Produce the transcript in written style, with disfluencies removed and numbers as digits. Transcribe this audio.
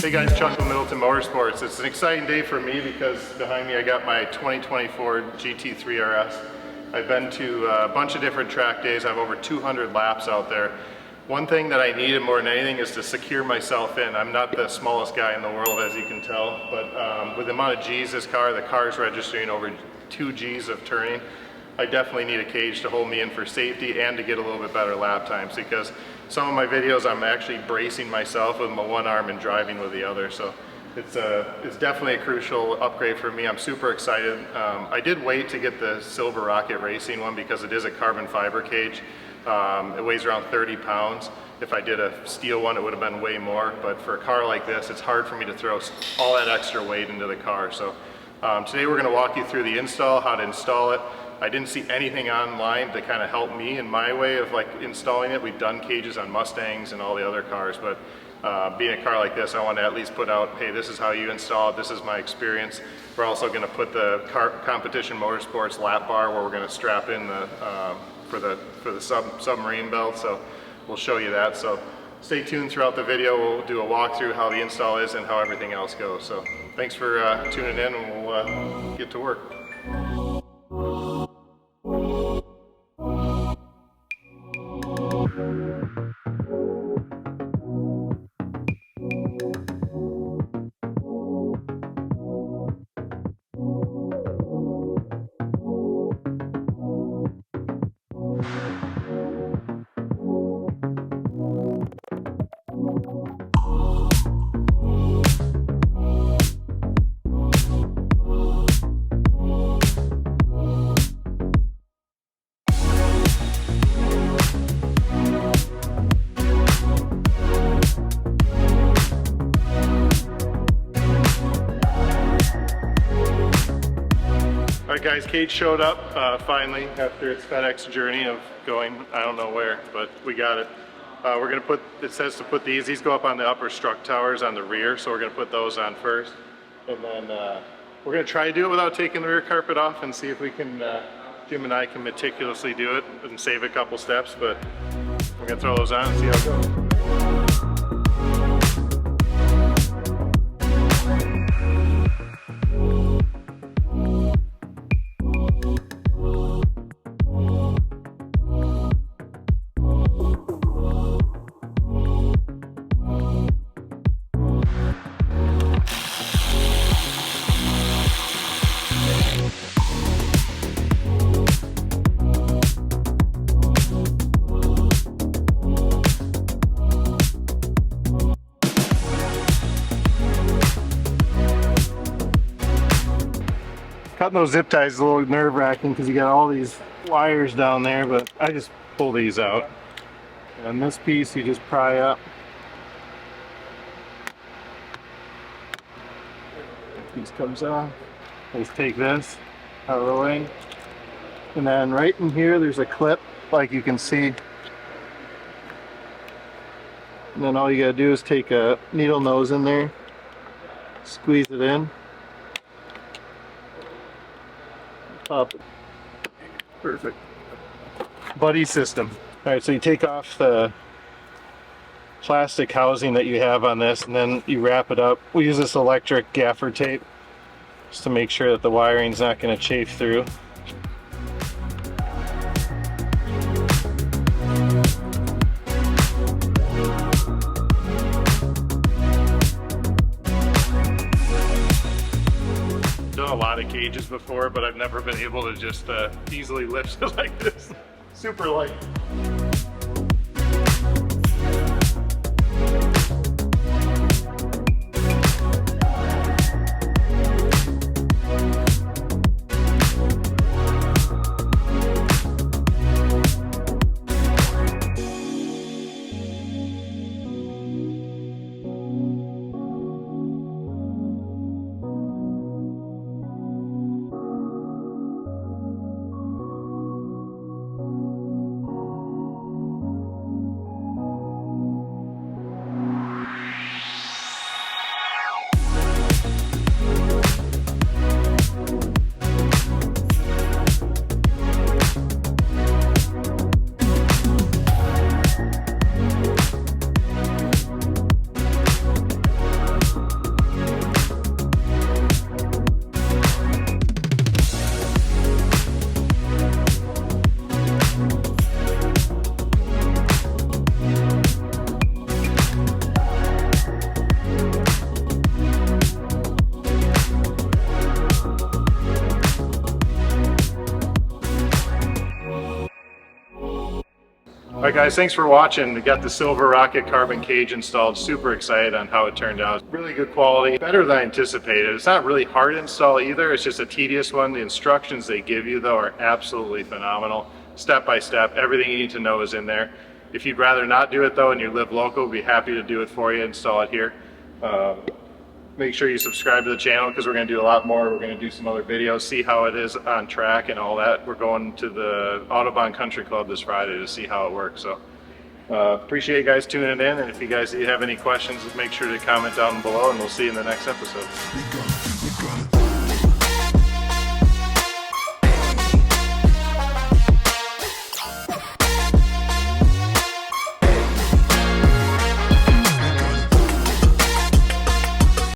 Hey guys, Chuck from Middleton Motorsports. It's an exciting day for me because behind me I got my 2024 GT3 RS. I've been to a bunch of different track days. I have over 200 laps out there. One thing that I needed more than anything is to secure myself in. I'm not the smallest guy in the world, as you can tell, but with the amount of G's the car is registering over 2 G's of turning. I definitely need a cage to hold me in for safety and to get a little bit better lap times, because some of my videos I'm actually bracing myself with my one arm and driving with the other. So it's definitely a crucial upgrade for me. I'm super excited. I did wait to get the SilverRocket racing one because it is a carbon fiber cage. It weighs around 30 pounds. If I did a steel one, it would have been way more. But for a car like this, it's hard for me to throw all that extra weight into the car. So today we're going to walk you through the install, how to install it. I didn't see anything online to kind of help me in my way of like installing it. We've done cages on Mustangs and all the other cars, but being a car like this, I want to at least put out, hey, this is how you install it, this is my experience. We're also going to put the Competition Motorsports lap bar where we're going to strap in the for the submarine belt, so we'll show you that. So stay tuned throughout the video. We'll do a walkthrough how the install is and how everything else goes. So thanks for tuning in, and we'll get to work. Alright guys, cage showed up finally after its FedEx journey of going I don't know where, but we got it. We're going to put, it says to put these go up on the upper strut towers on the rear, so we're going to put those on first. And then we're going to try to do it without taking the rear carpet off and see if we can, Jim and I can meticulously do it and save a couple steps, but we're going to throw those on and see how it goes. Cutting those zip ties is a little nerve-wracking because you got all these wires down there, but I just pull these out. And this piece you just pry up. Piece comes off. Just take this out of the way. And then right in here there's a clip, like you can see. And then all you gotta do is take a needle nose in there, squeeze it in. Up. Perfect. Buddy system. Alright, so you take off the plastic housing that you have on this, and then you wrap it up. We use this electric gaffer tape just to make sure that the wiring's not going to chafe through. A lot of cages before, but I've never been able to just easily lift it like this. Super light. All right guys, thanks for watching. We got the SilverRocket carbon cage installed. Super excited on how it turned out. Really good quality, better than I anticipated. It's not really hard to install either, it's just a tedious one. The instructions they give you though are absolutely phenomenal. Step by step, everything you need to know is in there. If you'd rather not do it though and you live local, we'd be happy to do it for you, install it here. Make sure you subscribe to the channel because we're going to do a lot more. We're going to do some other videos, see how it is on track and all that. We're going to the Autobahn Country Club this Friday to see how it works. So appreciate you guys tuning in, and if you guys have any questions, make sure to comment down below and we'll see you in the next episode.